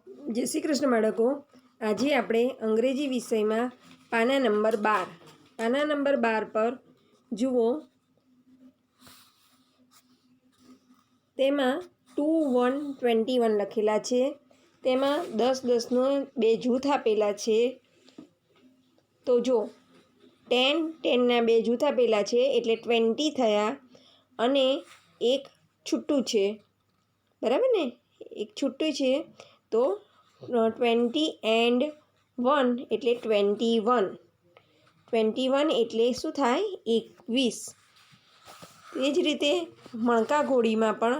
જય શ્રી કૃષ્ણ બાળકો। આજે આપણે અંગ્રેજી વિષયમાં પાના નંબર 12 પર જુઓ, તેમાં 2, 1, 21 લખેલા છે। તેમાં 10, 10નો બે જૂથ આપેલા છે। તો જો 10, 10ના બે જૂથ આપેલા છે એટલે 20 થયા, અને એક છૂટું છે, બરાબર ને? એક છૂટું છે તો 20 એન્ડ 1 એટલે 21, 21 એટલે શું થાય? 21। તે જ રીતે મણકા ઘોડીમાં પણ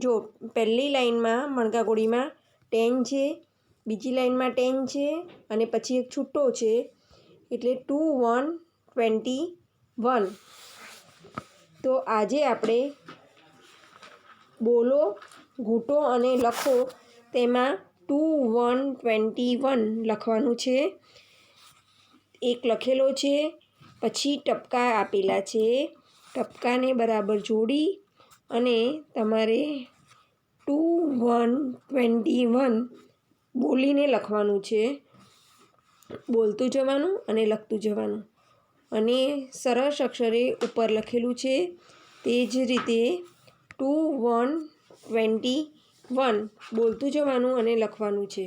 જો પહેલી લાઈનમાં મણકા ઘોડીમાં 10 છે, બીજી લાઈનમાં 10 છે, અને પછી એક છૂટો છે એટલે 2, 1, 21। તો આજે આપણે બોલો, ઘૂંટો અને લખો તેમાં 2, 1, 21 લખવાનું છે। એક લખેલો છે, પછી ટપકા આપેલા છે, ટપકાને બરાબર જોડી અને તમારે 2, 1, 21 બોલીને લખવાનું છે। બોલતું જવાનું અને લખતું જવાનું, અને સરસ અક્ષરે ઉપર લખેલું છે તે જ રીતે 2, 1, 21 બોલતું જવાનું અને લખવાનું છે।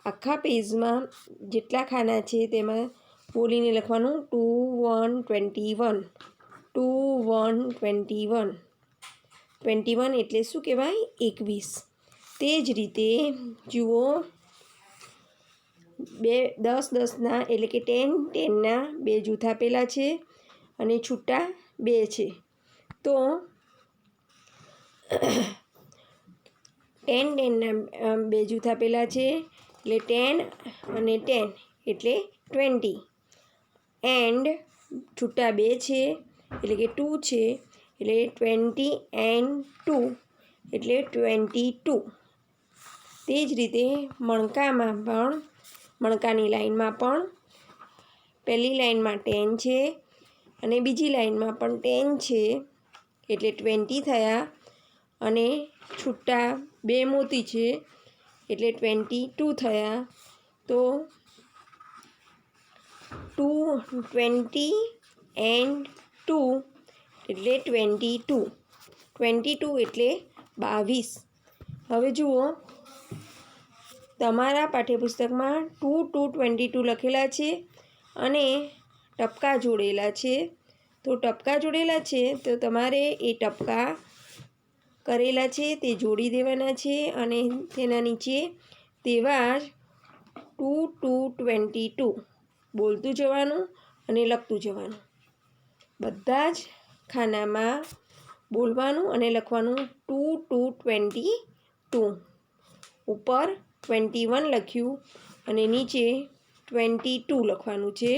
આખા પેજમાં જેટલા ખાના છે તેમાં બોલીને લખવાનું 2, 1, 21, 2, 1, 21, 21 એટલે શું કહેવાય? 21। તે જ રીતે જુઓ, 10, 10ના એટલે કે 10, 10ના બે જૂથ આપેલા છે અને છૂટા બે છે। તો 10, 10ના બે જૂથ આપેલા છે એટલે 10 અને 10 એટલે 20, એન્ડ છૂટા બે છે એટલે કે 2 છે એટલે 20 એન્ડ 2 એટલે 22। તે જ રીતે મણકાની લાઈનમાં પણ પહેલી લાઈનમાં 10 છે અને બીજી લાઈનમાં પણ 10 છે એટલે 20 થયા, અને છૂટા બે મોતી છે એટલે 22 થયા। તો 20 એન્ડ 2 એટલે 22, 22 એટલે 22। હવે જુઓ, તમારા પાઠ્યપુસ્તકમાં 2 to 22 લખેલા છે અને ટપકા જોડેલા છે। તો ટપકા જોડેલા છે તો તમારે એ ટપકા કરેલા છે તે જોડી દેવાના છે, અને તેના નીચે તેવા જ 2 to 22 બોલતું જવાનું અને લખતું જવાનું। બધા જ ખાનામાં બોલવાનું અને લખવાનું 2 to 22। ઉપર 21 લખ્યું અને નીચે 22 લખવાનું છે।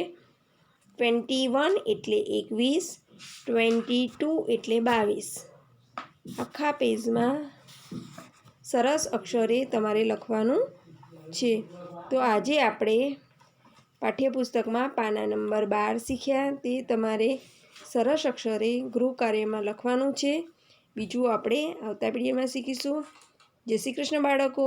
21 એટલે 21, 22 એટલે 22। આખા પેજમાં સરસ અક્ષરે તમારે લખવાનું છે। તો આજે આપણે પાઠ્યપુસ્તકમાં પાના નંબર 12 શીખ્યા, તે તમારે સરસ અક્ષરે ગૃહ કાર્યમાં લખવાનું છે। બીજું આપણે આવતા પીડીએફમાં શીખીશું। જય શ્રી કૃષ્ણ બાળકો।